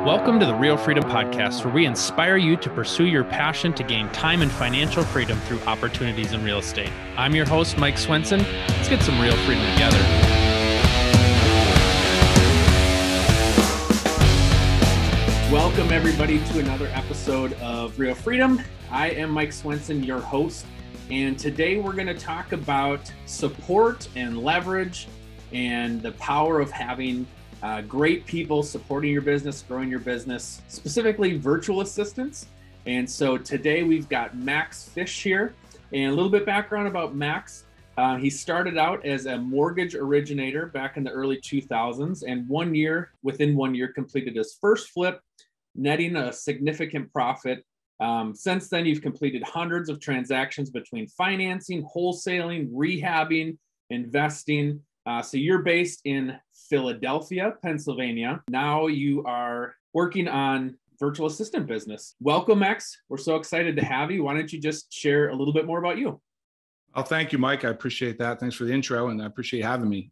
Welcome to the Real Freedom Podcast, where we inspire you to pursue your passion to gain time and financial freedom through opportunities in real estate. I'm your host, Mike Swenson. Let's get some real freedom together. Welcome, everybody, to another episode of Real Freedom. I am Mike Swenson, your host, and today we're going to talk about support and leverage and the power of having great people supporting your business, growing your business, specifically virtual assistants. And so today we've got Max Fisch here, and a little bit background about Max. He started out as a mortgage originator back in the early 2000s, and within 1 year, completed his first flip, netting a significant profit. Since then, you've completed hundreds of transactions between financing, wholesaling, rehabbing, investing. So you're based in Philadelphia, Pennsylvania. Now you are working on virtual assistant business. Welcome, Max. We're so excited to have you. Why don't you just share a little bit more about you? Oh, thank you, Mike. I appreciate that. Thanks for the intro, and I appreciate having me.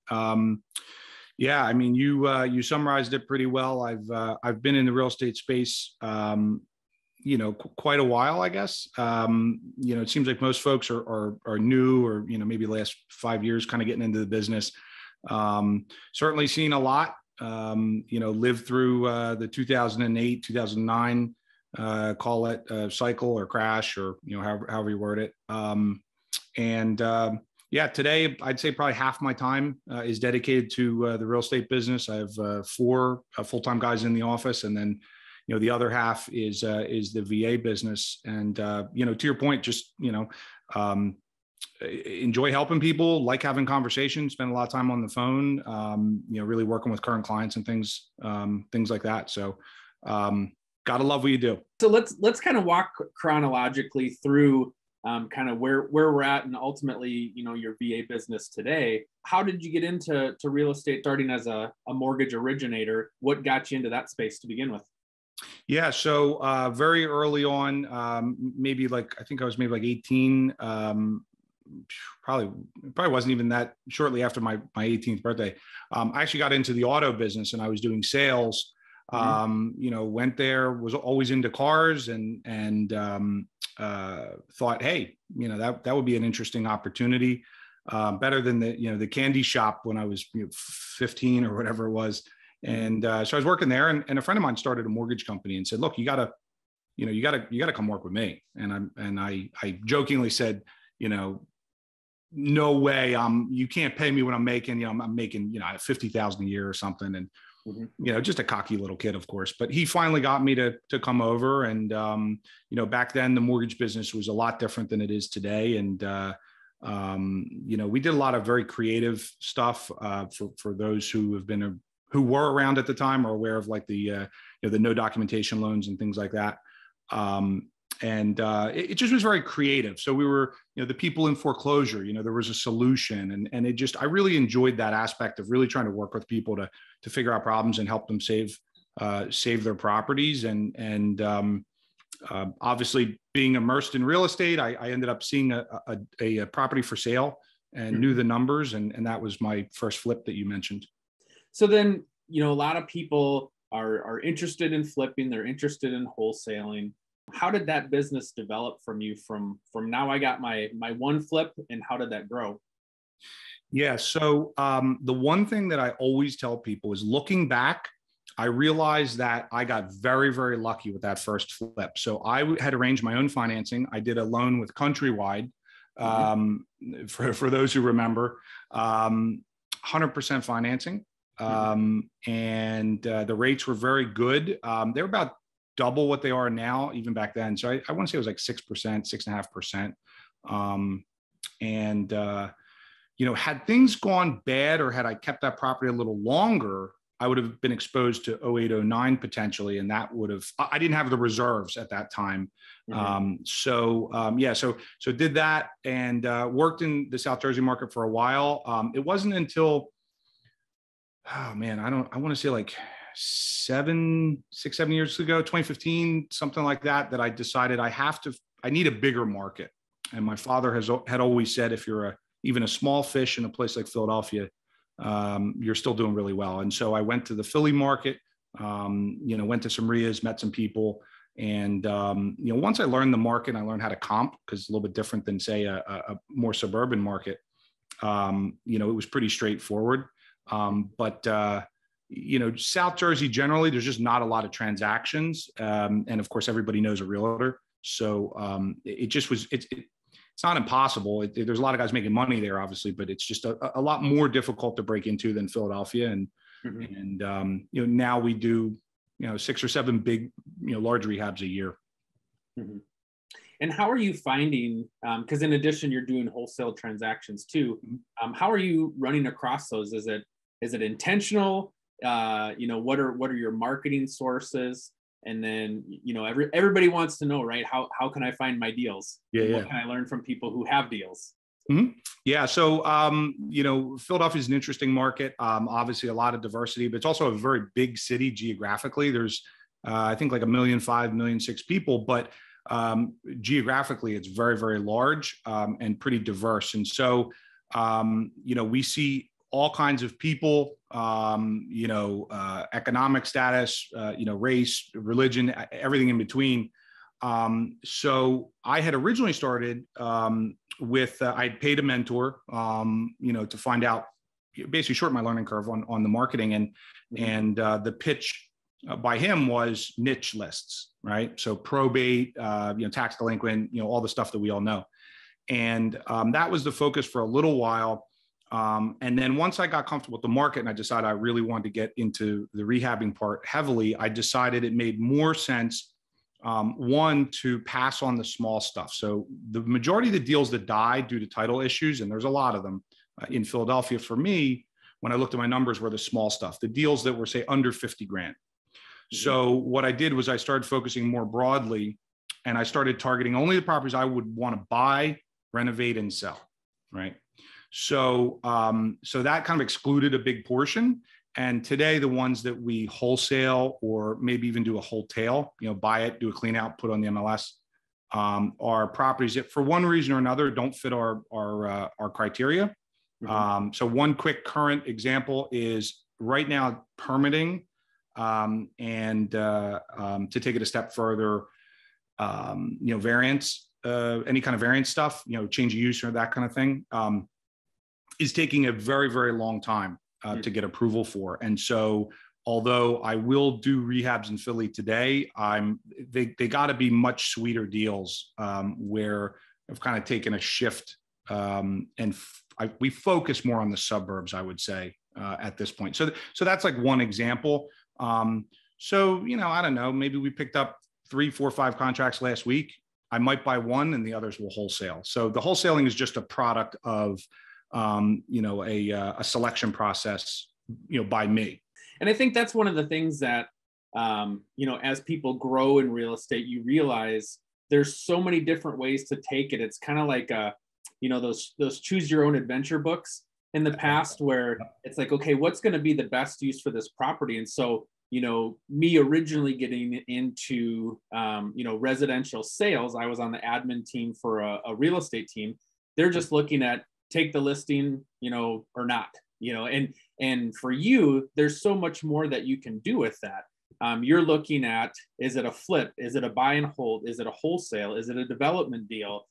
You summarized it pretty well. I've been in the real estate space, quite a while, I guess. It seems like most folks are new, or maybe the last 5 years, kind of getting into the business. Certainly seen a lot. Lived through the 2008, 2009, call it cycle or crash, or however you word it. Today I'd say probably half my time is dedicated to the real estate business. I have 4 full-time guys in the office, and then the other half is the VA business. And to your point, just enjoy helping people, like having conversations, spend a lot of time on the phone, really working with current clients and things like that. So gotta love what you do. So let's kind of walk chronologically through kind of where we're at, and ultimately, your VA business today. How did you get into real estate, starting as a mortgage originator? What got you into that space to begin with? Yeah. So very early on, I think I was maybe like 18, probably wasn't even that shortly after my 18th birthday. I actually got into the auto business, and I was doing sales. Went there, was always into cars, and thought, hey, that would be an interesting opportunity. Better than the candy shop when I was 15 or whatever it was. And so I was working there, and a friend of mine started a mortgage company and said, look, you gotta come work with me. And I jokingly said, no way. You can't pay me what I'm making. I'm making, 50,000 a year or something. And, just a cocky little kid, of course, but he finally got me to come over. And, back then the mortgage business was a lot different than it is today. And, we did a lot of very creative stuff, for those who were around at the time, or aware of like the no documentation loans and things like that. It just was very creative. So we were, the people in foreclosure, there was a solution, and I really enjoyed that aspect of really trying to work with people to figure out problems and help them save their properties. And obviously, being immersed in real estate, I ended up seeing a property for sale and knew the numbers. And that was my first flip that you mentioned. So then, a lot of people are interested in flipping. They're interested in wholesaling. How did that business develop from you from now I got my one flip, and how did that grow? Yeah. So the one thing that I always tell people is, looking back, I realized that I got very, very lucky with that first flip. So I had arranged my own financing. I did a loan with Countrywide, for those who remember, 100% financing. The rates were very good. They were about double what they are now, even back then. So I want to say it was like 6%, 6.5%. Had things gone bad, or had I kept that property a little longer, I would have been exposed to 08, 09 potentially. And that would have, I didn't have the reserves at that time. So did that, and worked in the South Jersey market for a while. It wasn't until, I want to say like 6, 7 years ago, 2015, something like that I decided I need a bigger market. And my father had always said, if you're even a small fish in a place like Philadelphia, you're still doing really well. And so I went to the Philly market, Went to some RIAs, met some people. And, once I learned the market, I learned how to comp, because it's a little bit different than, say, a more suburban market. It was pretty straightforward. But South Jersey, generally, there's just not a lot of transactions. And of course, everybody knows a realtor. So it's not impossible. There's a lot of guys making money there, obviously, but it's just a lot more difficult to break into than Philadelphia. And, now we do, 6 or 7 big, large rehabs a year. Mm-hmm. And how are you finding, because in addition, you're doing wholesale transactions too. How are you running across those? Is it intentional? What are your marketing sources? And then, everybody wants to know, right? How can I find my deals? What can I learn from people who have deals? Mm-hmm. Yeah. So, Philadelphia is an interesting market. Obviously a lot of diversity, but it's also a very big city geographically. There's, I think like 1.5 million, 1.6 million people, but geographically it's very, very large, and pretty diverse. And so, we see all kinds of people, economic status, race, religion, everything in between. So I had originally started with, I'd paid a mentor, to find out, basically shorten my learning curve on the marketing, and the pitch by him was niche lists, right? So probate, tax delinquent, all the stuff that we all know. And that was the focus for a little while. And then once I got comfortable with the market and I decided I really wanted to get into the rehabbing part heavily, I decided it made more sense, one, to pass on the small stuff. So the majority of the deals that die due to title issues, and there's a lot of them in Philadelphia for me, when I looked at my numbers, were the small stuff, the deals that were, say, under 50 grand. So what I did was I started focusing more broadly, and I started targeting only the properties I would want to buy, renovate, and sell, right? So, so that kind of excluded a big portion. And today, the ones that we wholesale, or maybe even do a wholesale, buy it, do a clean out, put on the MLS, are properties that, for one reason or another, don't fit our criteria. So one quick current example is right now permitting, and to take it a step further, variance, any kind of variance stuff, change of use or that kind of thing, is taking a very, very long time to get approval for. And so, although I will do rehabs in Philly today, they got to be much sweeter deals, where I've kind of taken a shift, and we focus more on the suburbs, I would say, at this point. So that's like one example. So, I don't know, maybe we picked up 3, 4, 5 contracts last week. I might buy one and the others will wholesale. So the wholesaling is just a product of, a selection process, by me. And I think that's one of the things that, as people grow in real estate, you realize there's so many different ways to take it. It's kind of like, those choose your own adventure books in the past, where it's like, okay, what's going to be the best use for this property? And so, me originally getting into, residential sales, I was on the admin team for a real estate team. They're just looking at take the listing, or not, and for you, there's so much more that you can do with that. You're looking at, is it a flip? Is it a buy and hold? Is it a wholesale? Is it a development deal?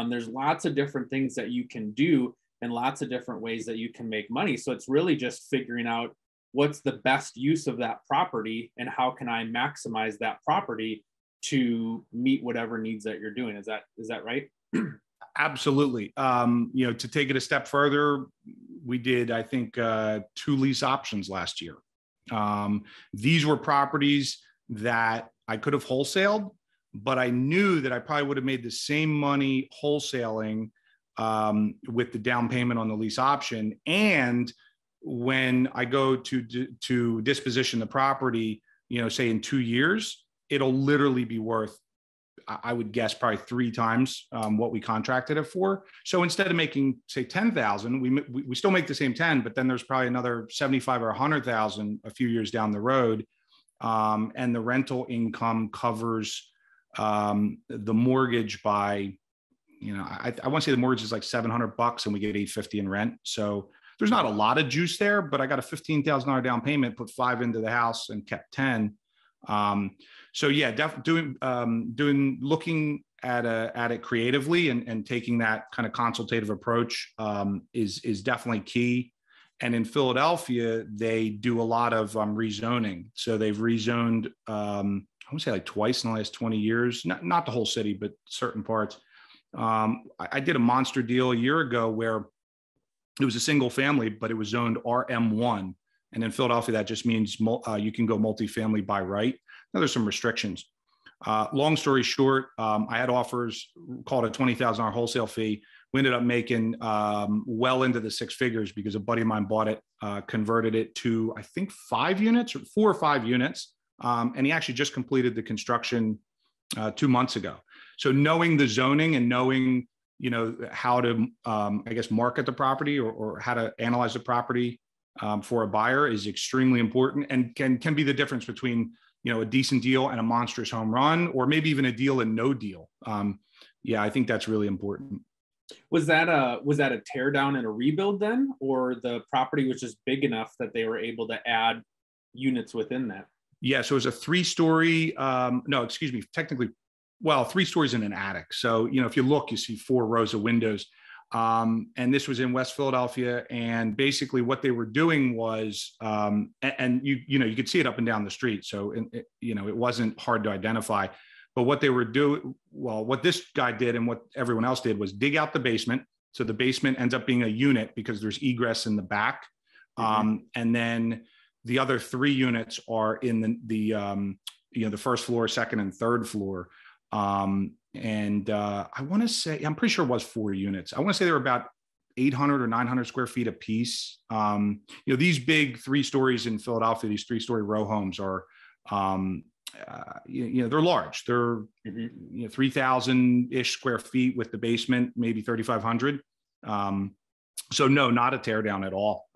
There's lots of different things that you can do and lots of different ways that you can make money. So it's really just figuring out what's the best use of that property and how can I maximize that property to meet whatever needs that you're doing. Is that right? Absolutely. To take it a step further, we did, I think, 2 lease options last year. These were properties that I could have wholesaled, but I knew that I probably would have made the same money wholesaling, with the down payment on the lease option. And when I go to disposition the property, say in 2 years, it'll literally be worth, I would guess, probably 3 times what we contracted it for. So instead of making, say, 10,000, we still make the same 10, but then there's probably another 75 or 100,000 a few years down the road, and the rental income covers the mortgage by, I want to say the mortgage is like $700 and we get $850 in rent. So there's not a lot of juice there, but I got a $15,000 down payment, put 5 into the house and kept 10. So yeah, definitely looking at it creatively and taking that kind of consultative approach is definitely key. And in Philadelphia, they do a lot of rezoning. So they've rezoned, I would say like twice in the last 20 years, not the whole city, but certain parts. I did a monster deal a year ago where it was a single family, but it was zoned RM1. And in Philadelphia, that just means you can go multifamily by right. Now there's some restrictions. Long story short, I had offers, called a $20,000 wholesale fee. We ended up making well into the 6 figures because a buddy of mine bought it, converted it to, I think, 5 units or 4 or 5 units. And he actually just completed the construction 2 months ago. So knowing the zoning and knowing, how to, I guess, market the property or how to analyze the property for a buyer is extremely important and can be the difference between, a decent deal and a monstrous home run, or maybe even a deal and no deal. Yeah, I think that's really important. Was that a tear down and a rebuild then, or the property was just big enough that they were able to add units within that? Yeah, so it was a 3-story. No, excuse me. Technically, 3 stories in an attic. So if you look, you see 4 rows of windows. And this was in West Philadelphia. And basically, what they were doing was, and you could see it up and down the street. So it wasn't hard to identify. But what they were doing, what this guy did and what everyone else did was dig out the basement. So the basement ends up being a unit because there's egress in the back. Mm-hmm. And then the other 3 units are in the first floor, second and third floor. And I want to say, I'm pretty sure it was 4 units. I want to say they were about 800 or 900 square feet a piece. These big 3 stories in Philadelphia, these 3-story row homes are, they're large. They're 3,000-ish square feet with the basement, maybe 3,500. So no, not a tear down at all.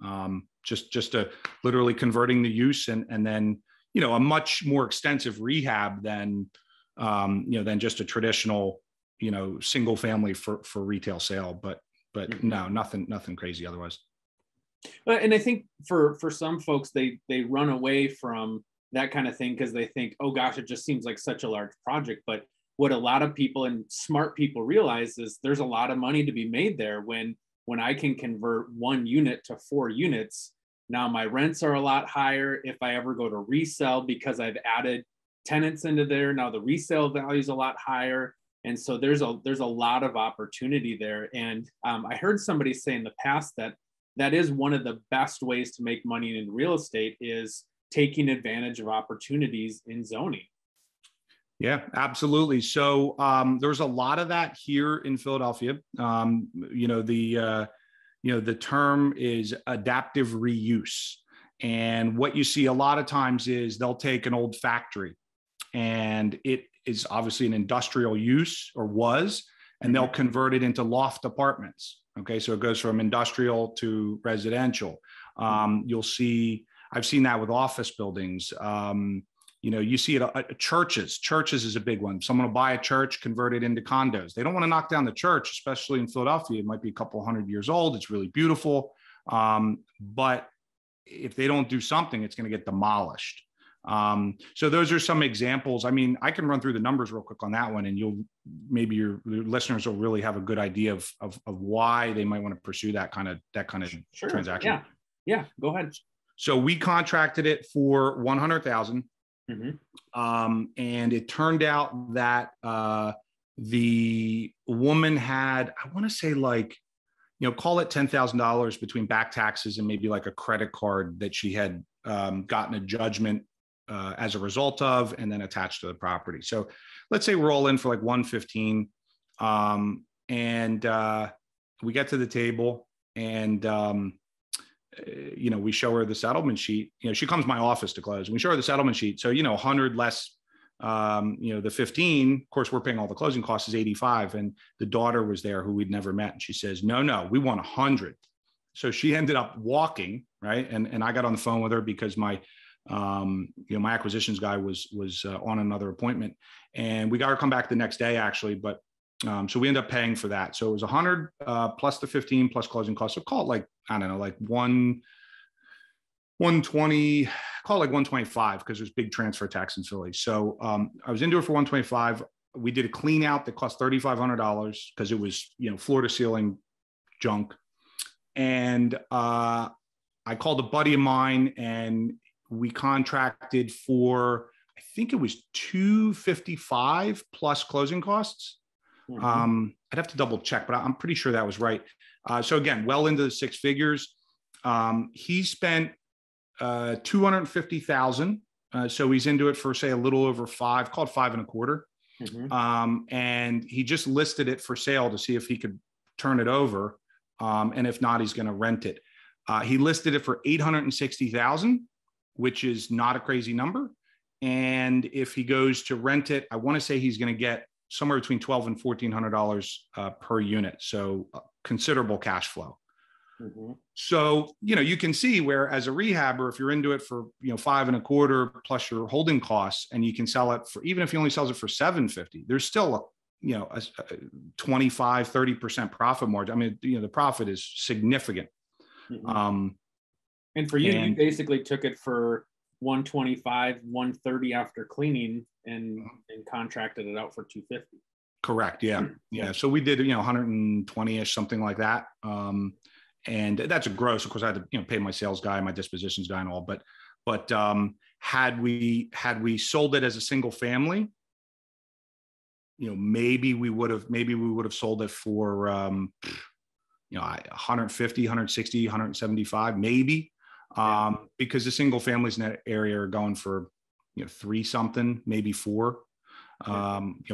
Just a literally converting the use and then, a much more extensive rehab than just a traditional, single family for retail sale. But no, nothing crazy otherwise. And I think for some folks, they run away from that kind of thing because they think, oh gosh, it just seems like such a large project. But what a lot of people and smart people realize is there's a lot of money to be made there when I can convert 1 unit to 4 units. Now my rents are a lot higher if I ever go to resell because I've added tenants into there. Now the resale value is a lot higher. And so there's a lot of opportunity there. And I heard somebody say in the past that is one of the best ways to make money in real estate is taking advantage of opportunities in zoning. Yeah, absolutely. So there's a lot of that here in Philadelphia. The term is adaptive reuse. And what you see a lot of times is they'll take an old factory and it is obviously an industrial use or was, and they'll convert it into loft apartments. Okay. So it goes from industrial to residential. You'll see, I've seen that with office buildings. You see it at churches. Churches is a big one. Someone will buy a church, convert it into condos. They don't want to knock down the church, especially in Philadelphia. It might be a couple hundred years old. It's really beautiful. But if they don't do something, it's going to get demolished. So those are some examples. I mean, I can run through the numbers real quick on that one, and maybe your listeners will really have a good idea of why they might want to pursue that kind of Sure. transaction. Yeah. Go ahead. So we contracted it for $100,000. And it turned out that the woman had, I want to say call it $10,000 between back taxes and maybe like a credit card that she had gotten a judgment as a result of, and then attached to the property. So let's say we're all in for like 115. And we get to the table and, we show her the settlement sheet. She comes to my office to close. And we show her the settlement sheet. So, 100 less, the 15, of course, we're paying all the closing costs is 85. And the daughter was there who we'd never met. And she says, no, we want 100. So she ended up walking, right? And I got on the phone with her because my acquisitions guy was on another appointment, and we got her to come back the next day actually. But So we end up paying for that. So it was 100 plus the 15 plus closing costs. So call it like, I don't know, like 120, call it like 125 because there's big transfer tax in Philly. So I was into it for 125. We did a clean out that cost $3,500 because it was, floor to ceiling junk. And I called a buddy of mine and we contracted for, I think it was 255 plus closing costs. Mm-hmm. I'd have to double check, but I'm pretty sure that was right. So again, well into the six figures. He spent 250,000. So he's into it for, say, a little over five, called 5.25. Mm-hmm. And he just listed it for sale to see if he could turn it over. And if not, he's going to rent it. He listed it for 860,000, which is not a crazy number. And if he goes to rent it, I want to say he's going to get somewhere between $1,200 and $1,400 per unit. So considerable cash flow. Mm-hmm. So, you can see where as a rehabber, if you're into it for, 5.25 plus your holding costs, and you can sell it for, even if he only sells it for 750, there's still a 25, 30% profit margin. I mean, the profit is significant. Mm-hmm. And for you, you basically took it for 125, 130 after cleaning and contracted it out for 250. Correct. Yeah. Yeah. So we did, 120-ish, something like that. And that's a gross. Of course, I had to, pay my sales guy, my dispositions guy and all, but had we sold it as a single family, maybe we would have sold it for, 150, 160, 175, maybe, because the single families in that area are going for, 3 something, maybe 4,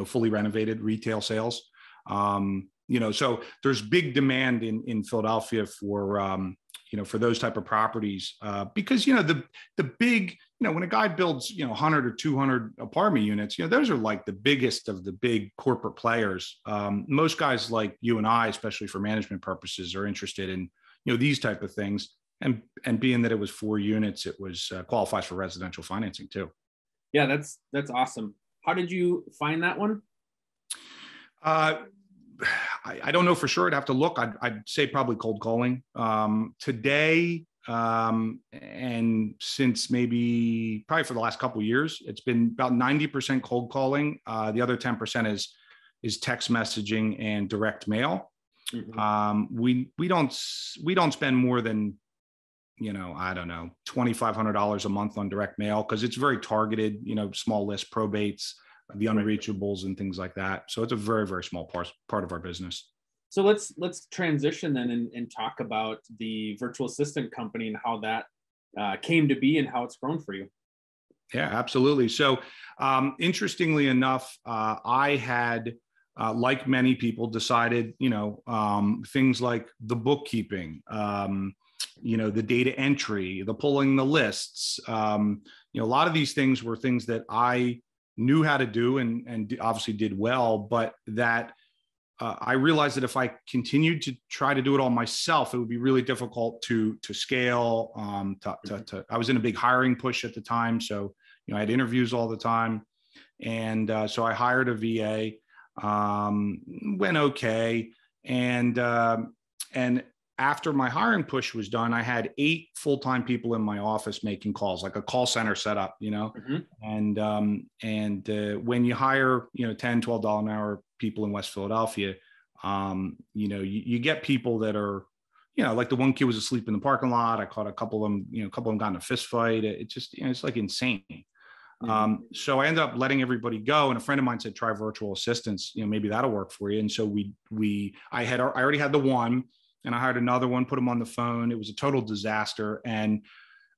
fully renovated retail sales. So there's big demand in Philadelphia for, for those type of properties, because, the big, when a guy builds, 100 or 200 apartment units, those are like the biggest of the big corporate players. Most guys like you and I, especially for management purposes, are interested in, these type of things. And being that it was 4 units, it was qualifies for residential financing too. Yeah, that's awesome. How did you find that one? I don't know for sure. I'd have to look. I'd say probably cold calling. Today, and since probably for the last couple of years, it's been about 90% cold calling. The other 10% is text messaging and direct mail. Mm-hmm. We don't spend more than, I don't know, $2,500 a month on direct mail because it's very targeted, small list probates, the unreachables and things like that. So it's a very, very small part of our business. So let's transition then and talk about the virtual assistant company and how that came to be and how it's grown for you. Yeah, absolutely. So interestingly enough, I had, like many people, decided, things like the bookkeeping, the data entry, the pulling the lists, a lot of these things were things that I knew how to do and obviously did well, but that I realized that if I continued to try to do it all myself, it would be really difficult to scale. I was in a big hiring push at the time, so I had interviews all the time, and so I hired a VA. Went okay, and after my hiring push was done, I had 8 full-time people in my office making calls, like a call center setup, mm-hmm. And when you hire, $10, $12 an hour people in West Philadelphia, you get people that are, like the one kid was asleep in the parking lot. I caught a couple of them, a couple of them got in a fist fight. It just, it's like insane. Mm-hmm. So I ended up letting everybody go. And a friend of mine said, try virtual assistants, maybe that'll work for you. And so I already had the one, and I hired another one, put them on the phone. It was a total disaster. And,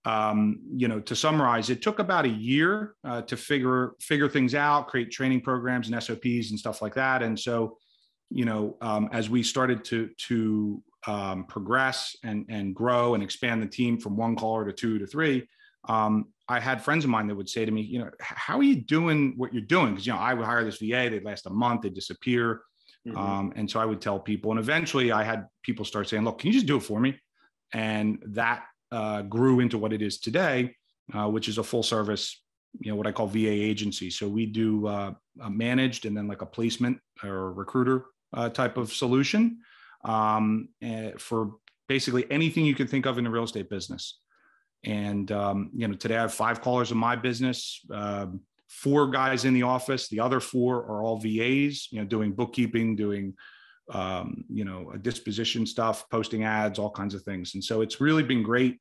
to summarize, it took about a year to figure things out, create training programs and SOPs and stuff like that. And so, as we started to progress and grow and expand the team from 1 caller to 2 to 3, I had friends of mine that would say to me, how are you doing what you're doing? Because, I would hire this VA, they'd last a month, they'd disappear. Mm-hmm. And so I would tell people, and eventually I had people start saying, look, can you just do it for me? And that grew into what it is today, which is a full service, what I call VA agency. So we do a managed and then like a placement or recruiter type of solution for basically anything you can think of in the real estate business. And, today I have 5 callers in my business, 4 guys in the office. The other 4 are all VAs, doing bookkeeping, doing, disposition stuff, posting ads, all kinds of things. And so it's really been great,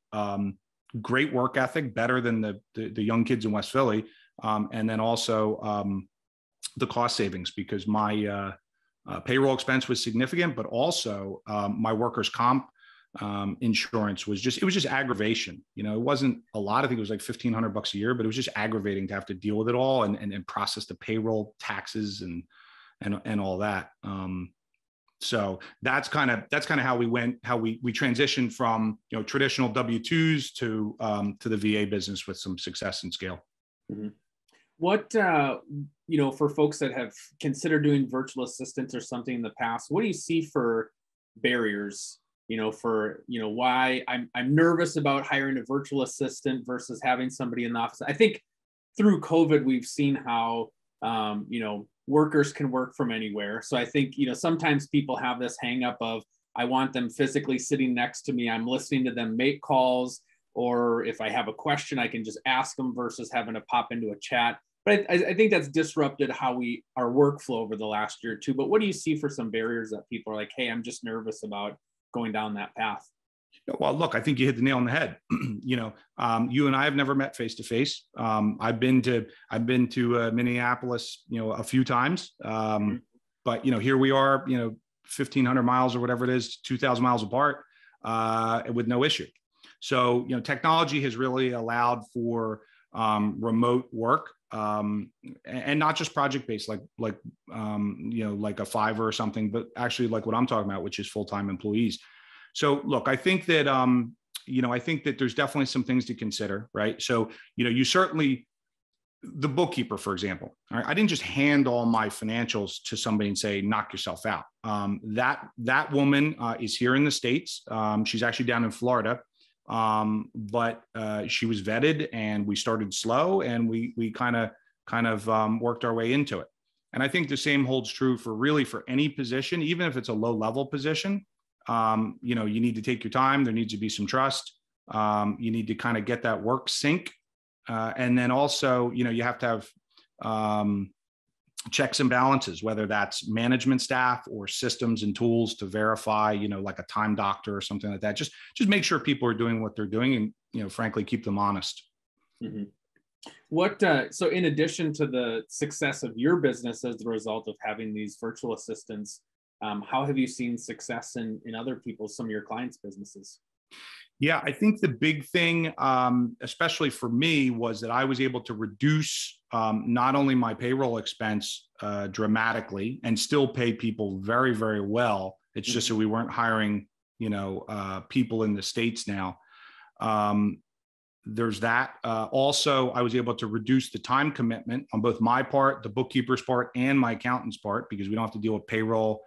great work ethic, better than the young kids in West Philly. And then also the cost savings, because my payroll expense was significant, but also my workers' comp insurance was just aggravation. It wasn't a lot. I think it was like $1,500 a year, but it was just aggravating to have to deal with it all and process the payroll, taxes and all that. So that's kind of how we transitioned from, traditional W-2s to the VA business with some success and scale. Mm-hmm. What, for folks that have considered doing virtual assistants or something in the past, what do you see for barriers, why I'm nervous about hiring a virtual assistant versus having somebody in the office? I think through COVID, we've seen how, workers can work from anywhere. So I think, sometimes people have this hang up of, I want them physically sitting next to me. I'm listening to them make calls, or if I have a question, I can just ask them versus having to pop into a chat. But I think that's disrupted our workflow over the last year or two. But what do you see for some barriers that people are like, hey, I'm just nervous about going down that path? Well, look, I think you hit the nail on the head. You and I have never met face to face. I've been to Minneapolis, a few times. But here we are, 1,500 miles or whatever it is, 2,000 miles apart, with no issue. So, technology has really allowed for remote work, and not just project based, like a Fiverr or something, but actually like what I'm talking about, which is full-time employees. So look, I think that, there's definitely some things to consider, right? So, you certainly, the bookkeeper, for example, all right, I didn't just hand all my financials to somebody and say, knock yourself out. That woman is here in the States. She's actually down in Florida, but she was vetted, and we started slow, and we kind of worked our way into it. And I think the same holds true for any position, even if it's a low level position. You need to take your time. There needs to be some trust. You need to kind of get that work sync. And then also, you have to have checks and balances, whether that's management staff or systems and tools to verify, like a time doctor or something like that. Just make sure people are doing what they're doing, and, frankly, keep them honest. Mm-hmm. So in addition to the success of your business as the result of having these virtual assistants, how have you seen success in other people's, some of your clients' businesses? Yeah, I think the big thing, especially for me, was that I was able to reduce not only my payroll expense dramatically and still pay people very, very well. It's just that we weren't hiring, people in the States now. There's that. Also, I was able to reduce the time commitment on both my part, the bookkeeper's part, and my accountant's part, because we don't have to deal with payroll,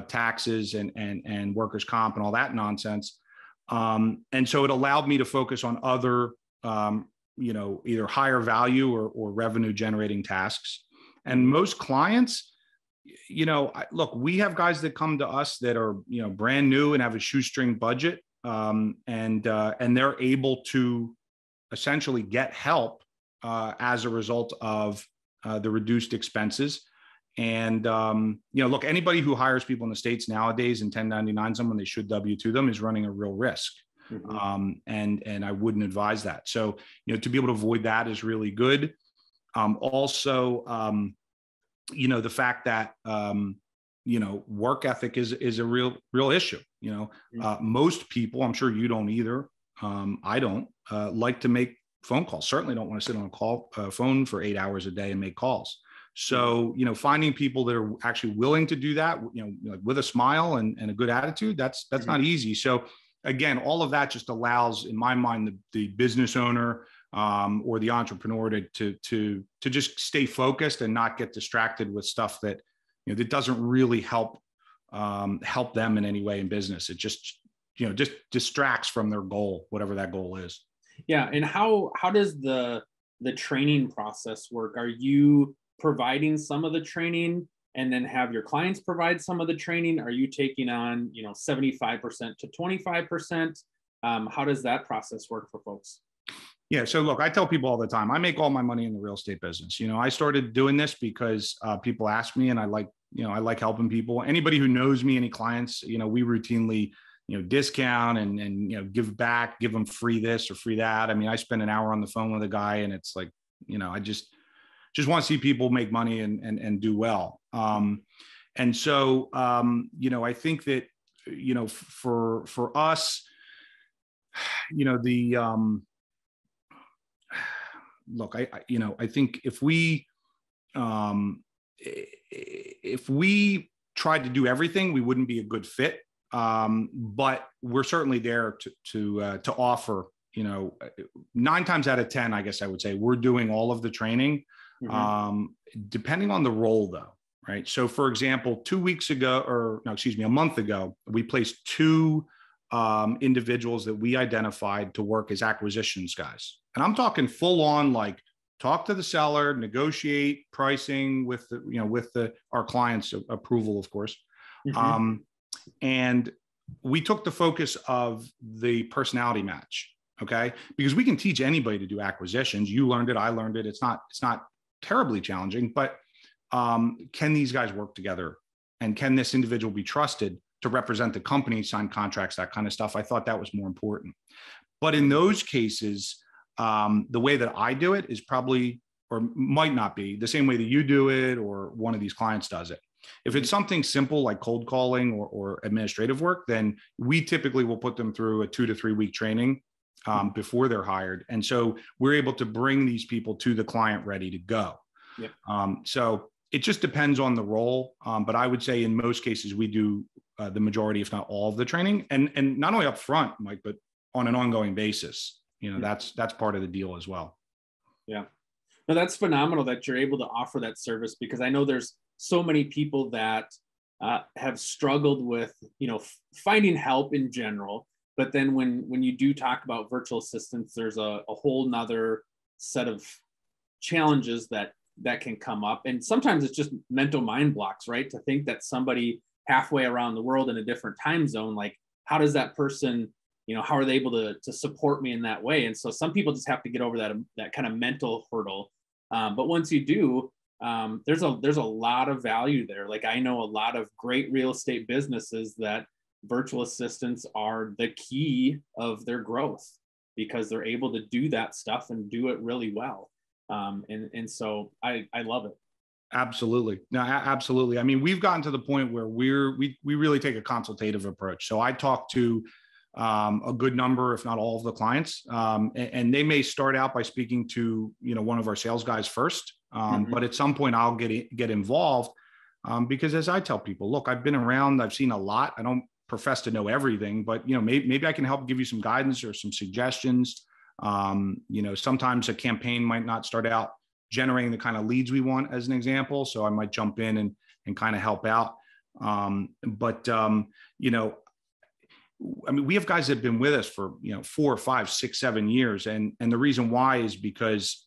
taxes, and workers' comp and all that nonsense. And so it allowed me to focus on other, either higher value or revenue generating tasks. And most clients, look, we have guys that come to us that are, brand new and have a shoestring budget, and they're able to essentially get help as a result of the reduced expenses. And, look, anybody who hires people in the States nowadays and 1099s them when they should W-2 them is running a real risk. Mm-hmm. And I wouldn't advise that. So, to be able to avoid that is really good. Also, the fact that, work ethic is a real issue. Most people, I'm sure you don't either. I don't like to make phone calls. Certainly don't want to sit on a phone for 8 hours a day and make calls. So, finding people that are actually willing to do that, with a smile and a good attitude, that's not easy. So again, all of that just allows, in my mind, the business owner or the entrepreneur to just stay focused and not get distracted with stuff that, that doesn't really help them in any way in business. It just distracts from their goal, whatever that goal is. Yeah. And how does the the training process work? Are you providing some of the training and then have your clients provide some of the training? Are you taking on, 75% to 25%? How does that process work for folks? Yeah. So look, I tell people all the time, I make all my money in the real estate business. I started doing this because people ask me, and I like helping people. Anybody who knows me, any clients, we routinely, discount and give back, give them free this or free that. I mean, I spend an hour on the phone with a guy, and it's like, I just want to see people make money and do well. And so, I think that, for us, look, I think if we tried to do everything, we wouldn't be a good fit. But we're certainly there to offer, 9 times out of 10, I guess I would say we're doing all of the training, depending on the role though. Right. So for example, a month ago, we placed 2 individuals that we identified to work as acquisitions guys. And I'm talking full on, like, talk to the seller, negotiate pricing with our client's approval, of course. And we took the focus of the personality match. Okay. Because we can teach anybody to do acquisitions. You learned it. I learned it. It's not terribly challenging, but can these guys work together? And can this individual be trusted to represent the company, sign contracts, that kind of stuff? I thought that was more important. But in those cases, the way that I do it is probably, or might not be, the same way that you do it or one of these clients does it. If it's something simple like cold calling or administrative work, then we typically will put them through a 2 to 3 week training before they're hired. And so we're able to bring these people to the client ready to go. Yep. So it just depends on the role. But I would say in most cases, we do the majority, if not all, of the training, and not only up front, Mike, but on an ongoing basis. That's part of the deal as well. Yeah. No, that's phenomenal that you're able to offer that service, because I know there's so many people that have struggled with, finding help in general. But then when you do talk about virtual assistants, there's a whole nother set of challenges that can come up. And sometimes it's just mental mind blocks, right? To think that somebody halfway around the world in a different time zone, like, how does that person, how are they able to support me in that way? And so some people just have to get over that kind of mental hurdle. But once you do, there's a lot of value there. Like, I know a lot of great real estate businesses that virtual assistants are the key of their growth, because they're able to do that stuff and do it really well. And so I love it. Absolutely. No, absolutely. I mean, we've gotten to the point where we really take a consultative approach. So I talk to a good number, if not all, of the clients, and they may start out by speaking to one of our sales guys first, but at some point I'll get involved, because as I tell people, look, I've been around, I've seen a lot. I don't profess to know everything, but maybe I can help give you some guidance or some suggestions. Sometimes a campaign might not start out generating the kind of leads we want, as an example. So I might jump in and kind of help out. I mean, we have guys that have been with us for, 4, 5, 6, 7 years. And the reason why is because,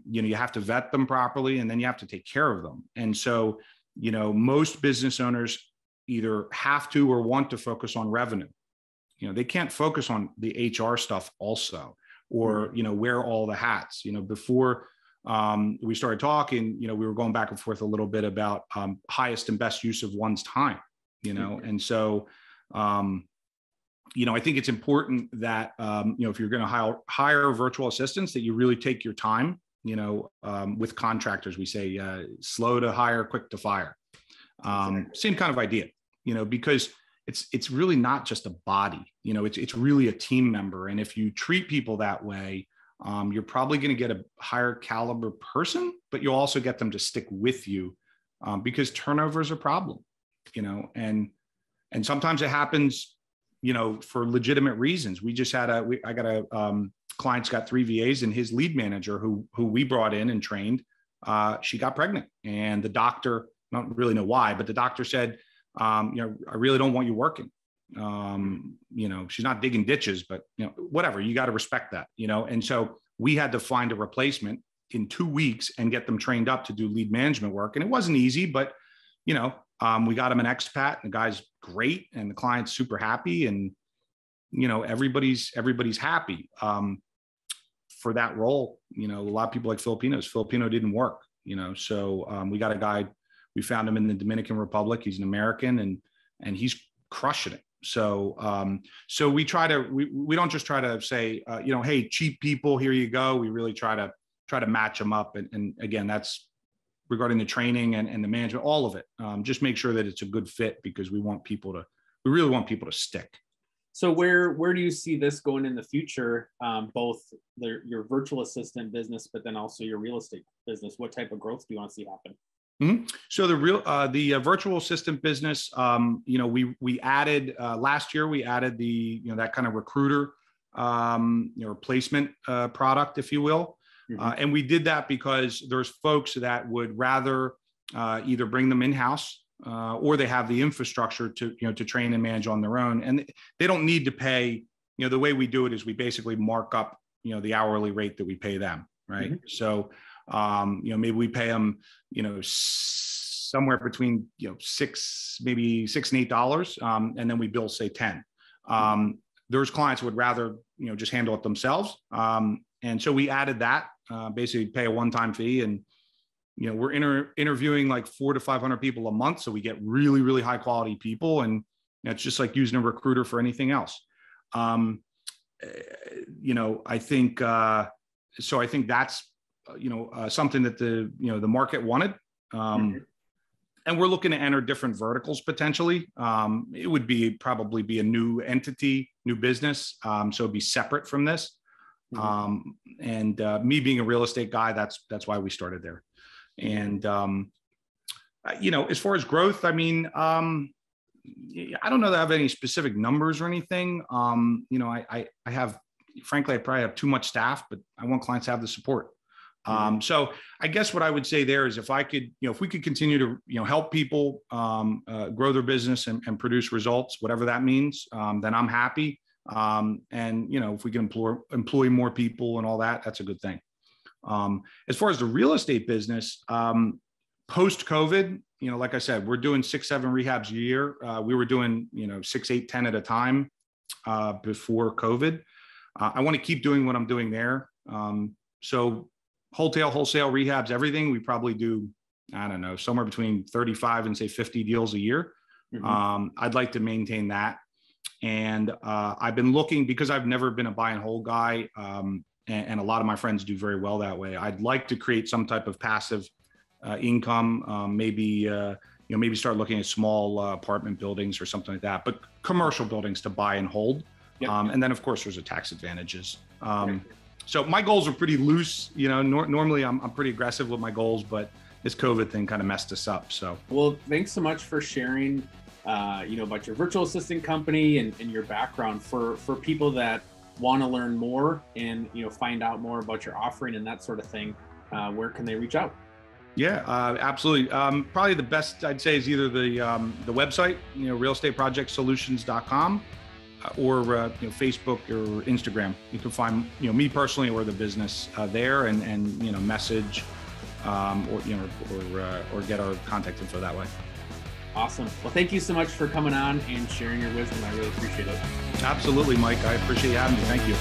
you have to vet them properly, and then you have to take care of them. And so, most business owners either have to or want to focus on revenue. They can't focus on the HR stuff also, or, wear all the hats. Before we started talking, we were going back and forth a little bit about highest and best use of one's time, and so, I think it's important that, if you're going to hire virtual assistants, that you really take your time, with contractors, we say slow to hire, quick to fire. Same kind of idea, because it's really not just a body, it's really a team member. And if you treat people that way, you're probably going to get a higher caliber person, but you'll also get them to stick with you, because turnover is a problem, and sometimes it happens, for legitimate reasons. We just had I got a client's got 3 VAs, and his lead manager who we brought in and trained, she got pregnant, and the doctor, I don't really know why, but the doctor said, I really don't want you working. She's not digging ditches, but whatever, you got to respect that, and so we had to find a replacement. in 2 weeks and get them trained up to do lead management work. And it wasn't easy, but we got him an expat, and the guy's great, and the client's super happy, and everybody's happy. For that role, a lot of people like Filipinos. Filipino didn't work, so we got a guy. We found him in the Dominican Republic. He's an American, and he's crushing it. So we don't just try to say, hey, cheap people, here you go. We really try to match them up. And again, that's regarding the training and the management, all of it. Just make sure that it's a good fit, because we really want people to stick. So where do you see this going in the future? Both your virtual assistant business, but then also your real estate business. What type of growth do you want to see happen? Mm-hmm. So the virtual assistant business, we added last year. We added that kind of recruiter, placement product, if you will, and we did that because there's folks that would rather either bring them in house or they have the infrastructure to train and manage on their own, and they don't need to pay. The way we do it is we basically mark up the hourly rate that we pay them, right? Mm-hmm. So. Maybe we pay them, somewhere between, $6 and $8, and then we bill, say, $10. There's clients who would rather, just handle it themselves. And so we added that, basically pay a one-time fee, and, we're interviewing like 400 to 500 people a month. So we get really, really high quality people, and it's just like using a recruiter for anything else. I think that's, something that the market wanted. And we're looking to enter different verticals potentially. It would probably be a new entity, new business. So it'd be separate from this. And me being a real estate guy, that's why we started there. And, as far as growth, I mean, I don't know that I have any specific numbers or anything. I have, frankly, I probably have too much staff, but I want clients to have the support. So I guess what I would say there is if we could continue to, help people grow their business and produce results, whatever that means, then I'm happy. And, if we can employ more people and all that, that's a good thing. As far as the real estate business, post-COVID, like I said, we're doing 6-7 rehabs a year. We were doing, 6, 8, 10 at a time before COVID. I want to keep doing what I'm doing there. So wholesale, rehabs, everything, we probably do, I don't know, somewhere between 35 and say 50 deals a year. I'd like to maintain that. And I've been looking, because I've never been a buy and hold guy, and a lot of my friends do very well that way. I'd like to create some type of passive income, maybe start looking at small apartment buildings or something like that, but commercial buildings to buy and hold. Yep. And then of course there's the tax advantages. So my goals are pretty loose. Normally I'm pretty aggressive with my goals, but this COVID thing kind of messed us up. So, well, thanks so much for sharing, about your virtual assistant company and your background. For people that want to learn more and, find out more about your offering and that sort of thing, where can they reach out? Yeah, absolutely. Probably the best I'd say is either the website, realestateprojectsolutions.com. Or Facebook or Instagram. You can find me personally or the business there, and message or get our contact info that way. Awesome. Well, thank you so much for coming on and sharing your wisdom. I really appreciate it. Absolutely, Mike. I appreciate you having me. Thank you.